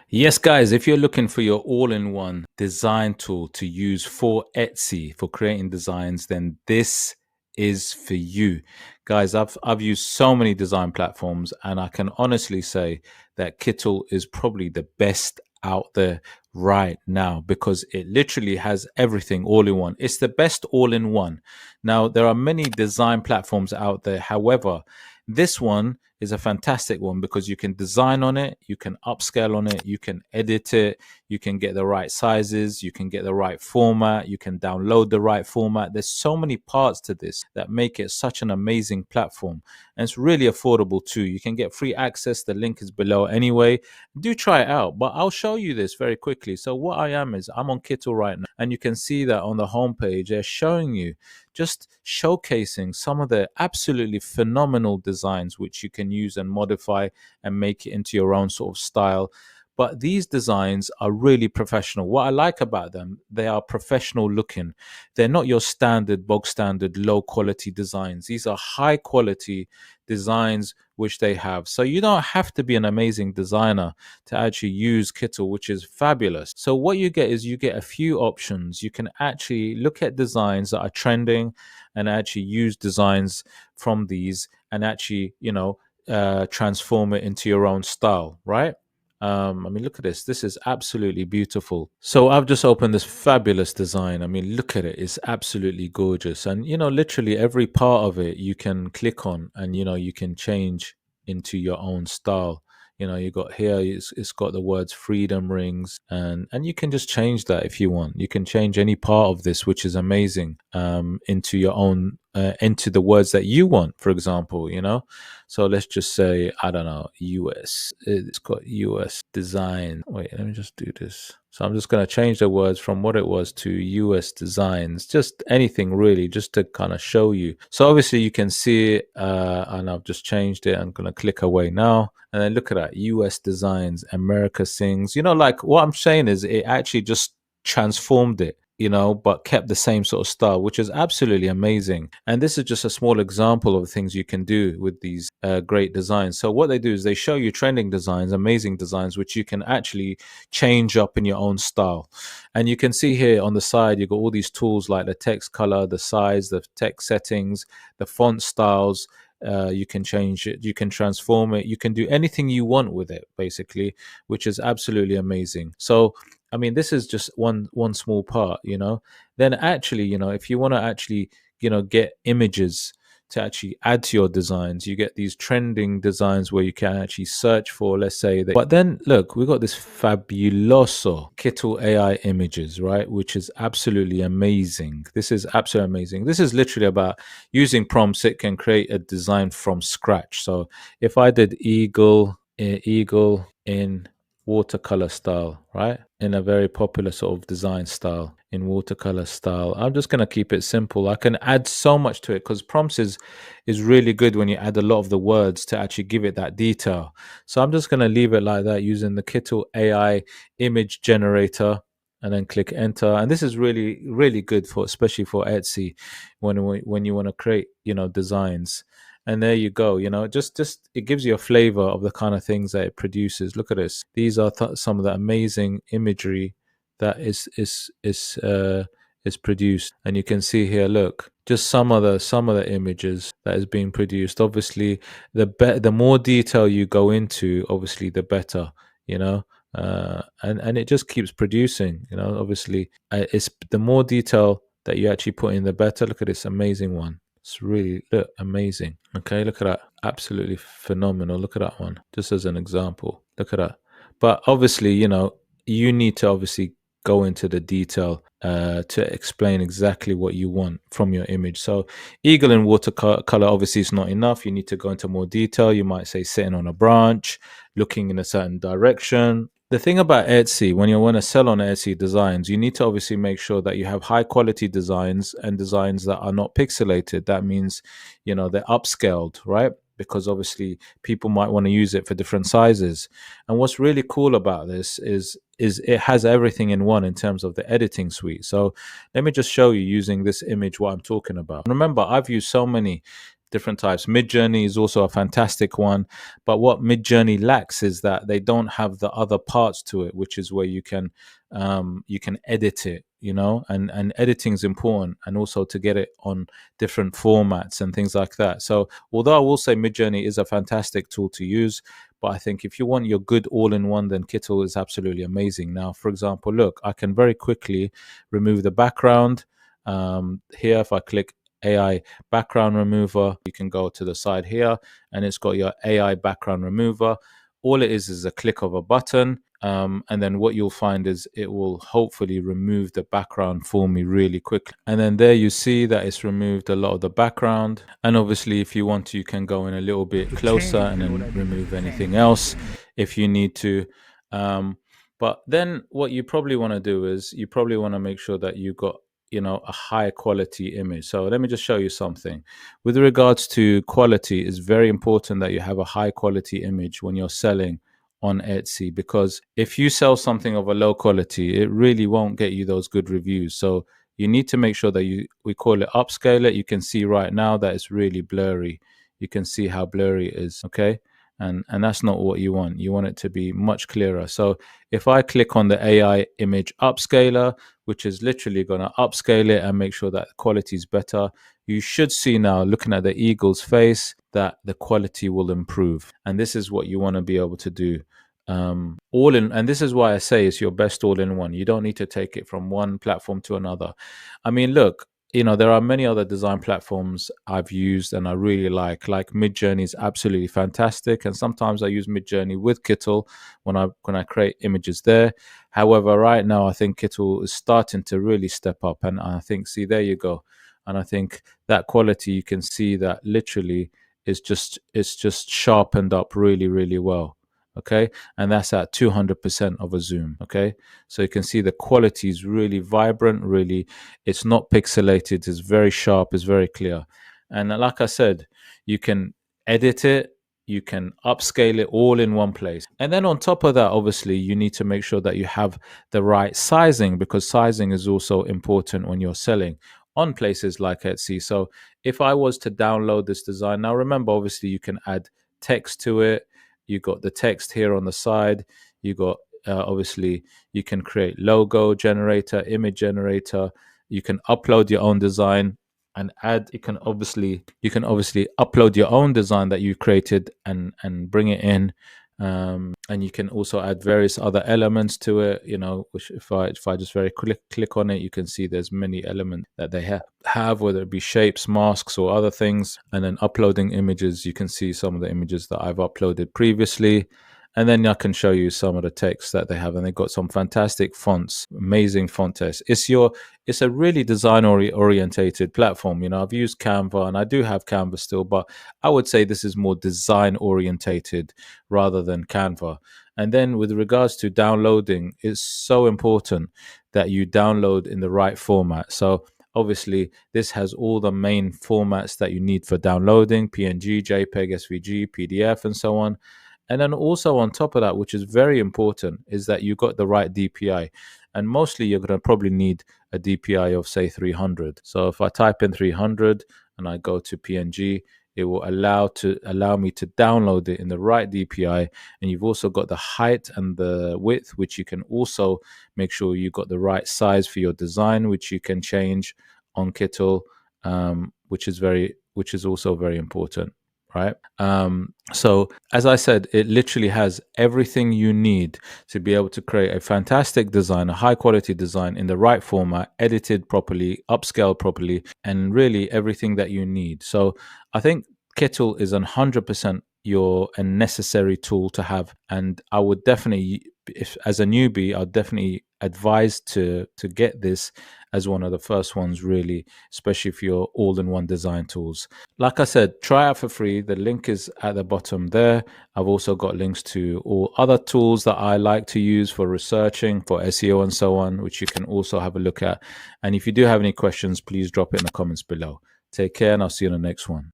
Yes, guys, if you're looking for your all-in-one design tool to use for Etsy for creating designs, then this is for you. Guys, I've used so many design platforms, and I can honestly say that Kittl is probably the best out there right now because it literally has everything all in one. It's the best all in one. Now, there are many design platforms out there. However, this one is a fantastic one because you can design on it, you can upscale on it, you can edit it, you can get the right sizes, you can get the right format, you can download the right format. There's so many parts to this that make it such an amazing platform. And it's really affordable too. You can get free access. The link is below anyway. Do try it out, but I'll show you this very quickly. So what I am is I'm on Kittl right now, and you can see that on the homepage, they're showing you just showcasing some of the absolutely phenomenal designs which you can use and modify and make it into your own sort of style. But these designs are really professional. What I like about them, they are professional looking. They're not your standard, bog standard, low quality designs. These are high quality designs which they have. So you don't have to be an amazing designer to actually use Kittl, which is fabulous. So what you get is you get a few options. You can actually look at designs that are trending and actually use designs from these and actually, transform it into your own style, right? I mean, look at this. This is absolutely beautiful. So I've just opened this fabulous design. I mean, look at it. It's absolutely gorgeous. And, literally every part of it you can click on and, you can change into your own style. You got here, it's got the words freedom rings, and you can just change that if you want. You can change any part of this, which is amazing, into your own, into the words that you want, for example, so let's just say, I don't know, US. It's got US design. Wait, let me just do this. So I'm just going to change the words from what it was to US designs, just anything really, just to kind of show you. So obviously you can see it, and I've just changed it. I'm going to click away now. And then look at that, US designs, America sings. Like what I'm saying is it actually just transformed it, but kept the same sort of style, which is absolutely amazing. And this is just a small example of the things you can do with these great designs. So what they do is they show you trending designs, amazing designs, which you can actually change up in your own style. And you can see here on the side, you've got all these tools like the text color, the size, the text settings, the font styles. You can change it, you can transform it, you can do anything you want with it, basically, which is absolutely amazing. So I mean, this is just one small part. Then actually, if you want to actually, get images to actually add to your designs, you get these trending designs where you can actually search for, let's say that. But then look, we got this fabuloso Kittl AI images, right? Which is absolutely amazing. This is absolutely amazing. This is literally about using prompts. It can create a design from scratch. So if I did eagle in watercolor style, right? In a very popular sort of design style, in watercolor style. I'm just going to keep it simple. I can add so much to it because prompts is really good when you add a lot of the words to actually give it that detail. So I'm just going to leave it like that using the Kittl AI image generator, and then click enter. And this is really, really good for, especially for Etsy, when you want to create, designs. And there you go. Just it gives you a flavor of the kind of things that it produces. Look at this. These are some of the amazing imagery that is produced. And you can see here, look, just some of the images that is being produced. Obviously, the more detail you go into, obviously the better. And it just keeps producing. Obviously, it's the more detail that you actually put in, the better. Look at this amazing one. It's really amazing. Okay, look at that. Absolutely phenomenal. Look at that one. Just as an example. Look at that. But obviously, you need to obviously go into the detail to explain exactly what you want from your image. So eagle in watercolor obviously is not enough. You need to go into more detail. You might say sitting on a branch, looking in a certain direction. The thing about Etsy, when you want to sell on Etsy designs, you need to obviously make sure that you have high quality designs and designs that are not pixelated. That means, they're upscaled, right? Because obviously people might want to use it for different sizes. And what's really cool about this is it has everything in one in terms of the editing suite. So let me just show you using this image what I'm talking about. Remember, I've used so many different types. MIDJOURNEY is also a fantastic one, but what MIDJOURNEY lacks is that they don't have the other parts to it, which is where you can edit it, you know, and editing is important, and also to get it on different formats and things like that. So although I will say MIDJOURNEY is a fantastic tool to use, but I think if you want your good all-in-one, then Kittl is absolutely amazing. Now, for example, look, I can very quickly remove the background. Here, if I click AI background remover, you can go to the side here, and it's got your AI background remover. All it is a click of a button. And then what you'll find is it will hopefully remove the background for me really quickly. And then there you see that it's removed a lot of the background. And obviously, if you want to, you can go in a little bit closer and then remove anything else if you need to. But then what you probably want to do is you probably want to make sure that you got, you know, a high quality image. So let me just show you something. With regards to quality, it's very important that you have a high quality image when you're selling on Etsy, because if you sell something of a low quality, it really won't get you those good reviews. So you need to make sure that we call it upscale it. You can see right now that it's really blurry. You can see how blurry it is, okay? And that's not what you want. You want it to be much clearer. So if I click on the AI image upscaler, which is literally going to upscale it and make sure that quality is better, you should see now, looking at the eagle's face, that the quality will improve. And this is what you want to be able to do. And this is why I say it's your best all-in-one. You don't need to take it from one platform to another. I mean, look, you know, there are many other design platforms I've used and I really like MIDJOURNEY is absolutely fantastic. And sometimes I use MIDJOURNEY with Kittl when I create images there. However, right now I think Kittl is starting to really step up, and I think, see, there you go. And I think that quality, you can see that literally it's just sharpened up really, really well. Okay, and that's at 200% of a zoom. Okay, so you can see the quality is really vibrant, really, it's not pixelated, it's very sharp, it's very clear. And like I said, you can edit it, you can upscale it all in one place. And then on top of that, obviously, you need to make sure that you have the right sizing, because sizing is also important when you're selling on places like Etsy. So if I was to download this design, now remember, obviously, you can add text to it. You got the text here on the side. You got obviously you can create logo generator, image generator. You can upload your own design and add. You can obviously upload your own design that you created and bring it in. And you can also add various other elements to it, you know, which if I just very click on it, you can see there's many elements that they have, whether it be shapes, masks, or other things. And then uploading images, you can see some of the images that I've uploaded previously. And then I can show you some of the text that they have, and they've got some fantastic fonts, amazing font text. It's a really design orientated platform. You know, I've used Canva, and I do have Canva still, but I would say this is more design orientated rather than Canva. And then with regards to downloading, it's so important that you download in the right format. So obviously, this has all the main formats that you need for downloading: PNG, JPEG, SVG, PDF, and so on. And then also on top of that, which is very important, is that you got the right DPI. And mostly you're going to probably need a DPI of, say, 300. So if I type in 300 and I go to PNG, it will allow me to download it in the right DPI. And you've also got the height and the width, which you can also make sure you got the right size for your design, which you can change on Kittl, which is also very important. Right. So as I said, it literally has everything you need to be able to create a fantastic design, a high quality design in the right format, edited properly, upscaled properly, and really everything that you need. So I think Kittl is 100% a necessary tool to have. And I would definitely, if as a newbie, I'd definitely advise to get this as one of the first ones, really, especially if you're all-in-one design tools. Like I said, try out for free. The link is at the bottom there. I've also got links to all other tools that I like to use for researching, for SEO and so on, which you can also have a look at. And if you do have any questions, please drop it in the comments below. Take care, and I'll see you in the next one.